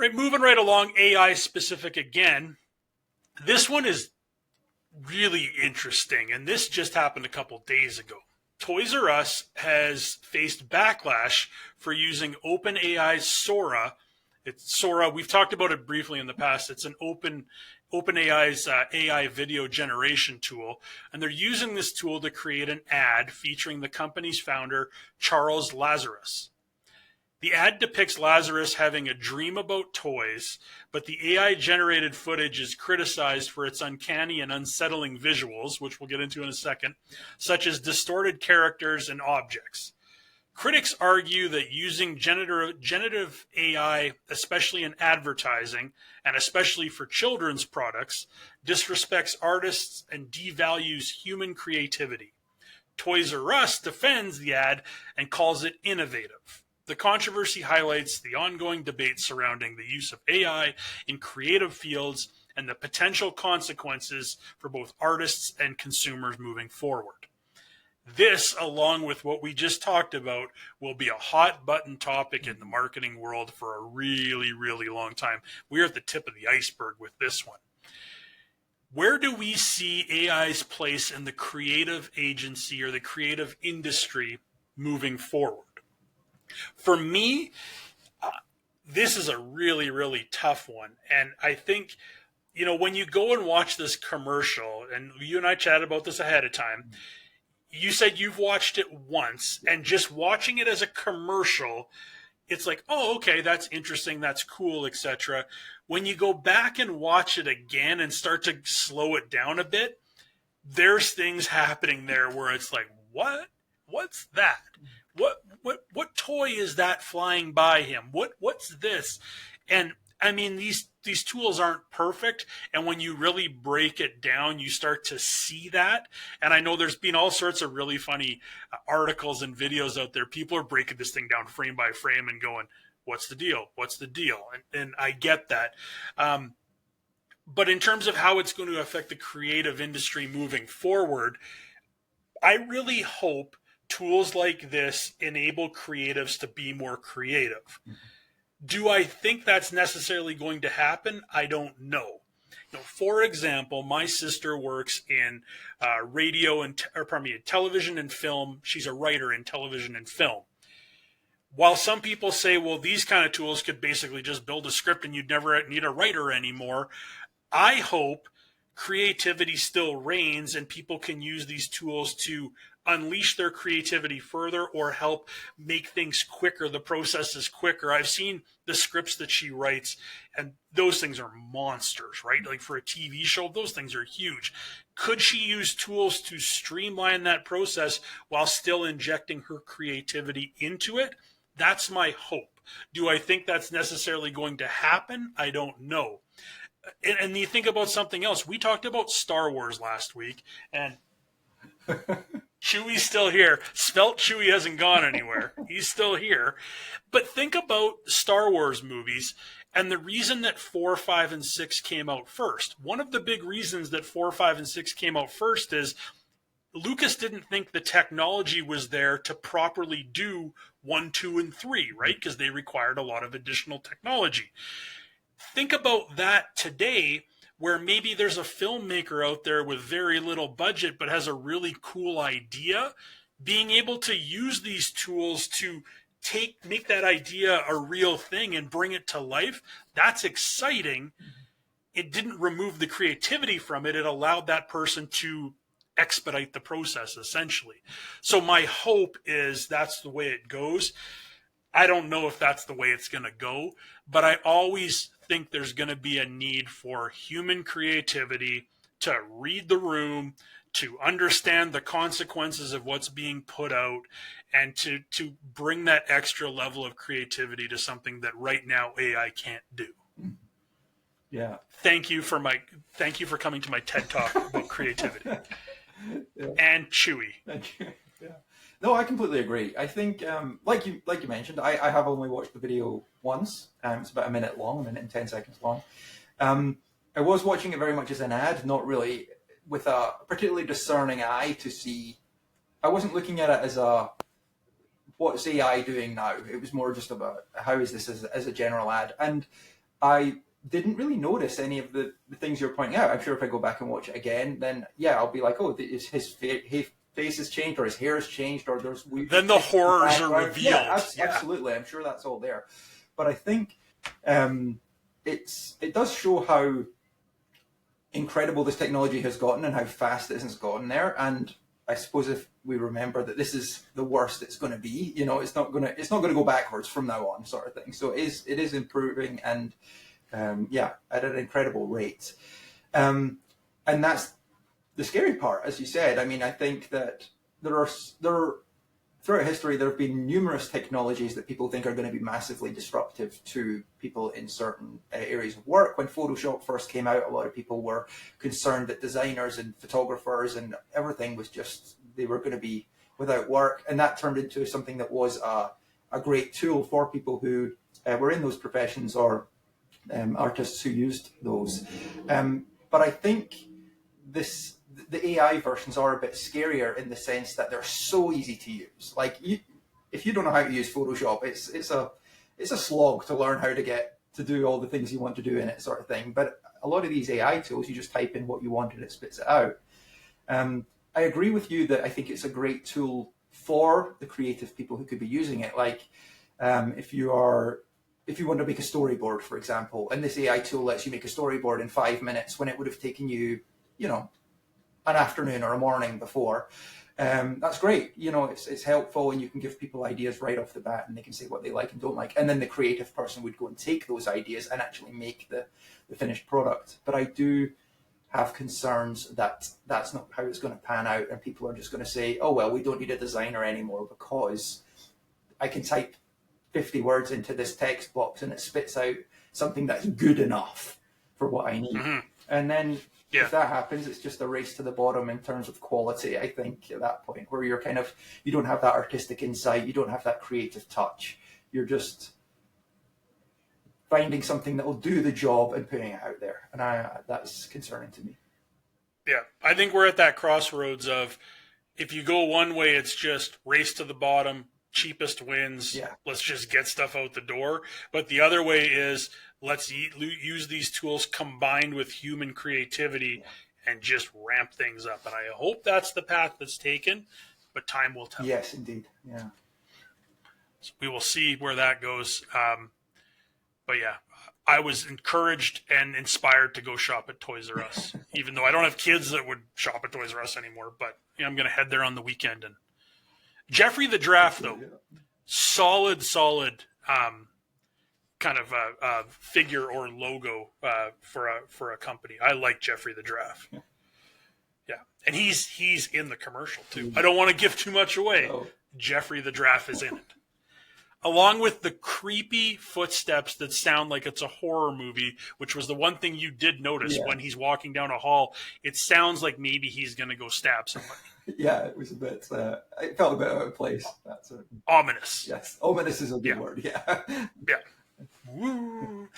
Right, moving right along, AI specific again. This one is really interesting, and this just happened a couple days ago. Toys R Us has faced backlash for using OpenAI Sora. It's Sora. We've talked about it briefly in the past. It's an OpenAI's AI video generation tool, and they're using this tool to create an ad featuring the company's founder, Charles Lazarus. The ad depicts Lazarus having a dream about toys, but the AI-generated footage is criticized for its uncanny and unsettling visuals, which we'll get into in a second, such as distorted characters and objects. Critics argue that using generative AI, especially in advertising, and especially for children's products, disrespects artists and devalues human creativity. Toys R Us defends the ad and calls it innovative. The controversy highlights the ongoing debate surrounding the use of AI in creative fields and the potential consequences for both artists and consumers moving forward. This, along with what we just talked about, will be a hot button topic in the marketing world for a really, really long time. We're at the tip of the iceberg with this one. Where do we see AI's place in the creative agency or the creative industry moving forward? For me, this is a really, really tough one. And I think, when you go and watch this commercial, and you and I chatted about this ahead of time, you said you've watched it once, and just watching it as a commercial, it's like, oh, okay, that's interesting, that's cool, etc. When you go back and watch it again and start to slow it down a bit, there's things happening there where it's like, what? What's that? What toy is that flying by him? What's this? And I mean, these tools aren't perfect, and when you really break it down, you start to see that. And I know there's been all sorts of really funny articles and videos out there. People are breaking this thing down frame by frame and going, "What's the deal? What's the deal?" And I get that. But in terms of how it's going to affect the creative industry moving forward, I really hope tools like this enable creatives to be more creative. Mm-hmm. Do I think that's necessarily going to happen? I don't know. For example, my sister works in television and film. She's a writer in television and film. While some people say, well, these kind of tools could basically just build a script and you'd never need a writer anymore, I hope creativity still reigns and people can use these tools to unleash their creativity further or help make things quicker. The process is quicker. I've seen the scripts that she writes, and those things are monsters, right? Like for a TV show, those things are huge. Could she use tools to streamline that process while still injecting her creativity into it? That's my hope. Do I think that's necessarily going to happen? I don't know. And you think about something else. We talked about Star Wars last week, and Chewie's still here. Svelte Chewie hasn't gone anywhere. He's still here. But think about Star Wars movies and the reason that 4, 5, and 6 came out first. One of the big reasons that 4, 5, and 6 came out first is Lucas didn't think the technology was there to properly do 1, 2, and 3, right? Because they required a lot of additional technology. Think about that today, where maybe there's a filmmaker out there with very little budget but has a really cool idea. Being able to use these tools to make that idea a real thing and bring it to life, that's exciting. It didn't remove the creativity from it. It allowed that person to expedite the process, essentially. So my hope is that's the way it goes. I don't know if that's the way it's going to go, but I always think there's going to be a need for human creativity to read the room, to understand the consequences of what's being put out, and to bring that extra level of creativity to something that right now AI can't do. Yeah. Thank you for coming to my TED Talk about creativity. Yeah. And Chewy. Thank you. Yeah. No, I completely agree. I think, like you mentioned, I have only watched the video once. It's about a minute long, a minute and 10 seconds long. I was watching it very much as an ad, not really with a particularly discerning eye to see. I wasn't looking at it as what's AI doing now? It was more just about how is this as a general ad. And I didn't really notice any of the things you're pointing out. I'm sure if I go back and watch it again, then yeah, I'll be like, oh, his face has changed, or his hair has changed, or there's weird. Then the horrors are revealed. Yeah, absolutely. I'm sure that's all there. But I think it does show how incredible this technology has gotten and how fast it has gotten there. And I suppose if we remember that this is the worst it's going to be, you know, it's not going to go backwards from now on, sort of thing. So it is improving, and yeah, at an incredible rate. And that's the scary part, as you said. I mean, I think that there are throughout history, there have been numerous technologies that people think are going to be massively disruptive to people in certain areas of work. When Photoshop first came out, a lot of people were concerned that designers and photographers and everything was just, they were going to be without work. And that turned into something that was a great tool for people who were in those professions, or artists who used those. But I think the AI versions are a bit scarier in the sense that they're so easy to use. Like, if you don't know how to use Photoshop, it's a slog to learn how to get to do all the things you want to do in it, sort of thing. But a lot of these AI tools, you just type in what you want and it spits it out. I agree with you that I think it's a great tool for the creative people who could be using it. Like, if you want to make a storyboard, for example, and this AI tool lets you make a storyboard in 5 minutes when it would have taken you, you know, an afternoon or a morning before. That's great. You know, it's helpful, and you can give people ideas right off the bat, and they can say what they like and don't like. And then the creative person would go and take those ideas and actually make the finished product. But I do have concerns that that's not how it's going to pan out, and people are just going to say, oh, well, we don't need a designer anymore because I can type 50 words into this text box and it spits out something that's good enough for what I need. Mm-hmm. And then if that happens, it's just a race to the bottom in terms of quality, I think, at that point, where you're you don't have that artistic insight, you don't have that creative touch. You're just finding something that will do the job and putting it out there. And that's concerning to me. Yeah, I think we're at that crossroads of, if you go one way, it's just race to the bottom, cheapest wins. Yeah. Let's just get stuff out the door. But the other way is, let's use these tools combined with human creativity and just ramp things up. And I hope that's the path that's taken, but time will tell. Yes, indeed. Yeah. So we will see where that goes. But yeah, I was encouraged and inspired to go shop at Toys R Us, even though I don't have kids that would shop at Toys R Us anymore. But yeah, I'm going to head there on the weekend. And Jeffrey the Giraffe, though, solid kind of figure or logo for a company. I like Jeffrey the Giraffe. Yeah, and he's in the commercial too. I don't want to give too much away. No. Jeffrey the Giraffe is in it, along with the creepy footsteps that sound like it's a horror movie, which was the one thing you did notice when he's walking down a hall. It sounds like maybe he's going to go stab somebody. Yeah, it was a bit. It felt a bit out of place. That's ominous. Yes, ominous is a good word. Yeah. Yeah. Woo.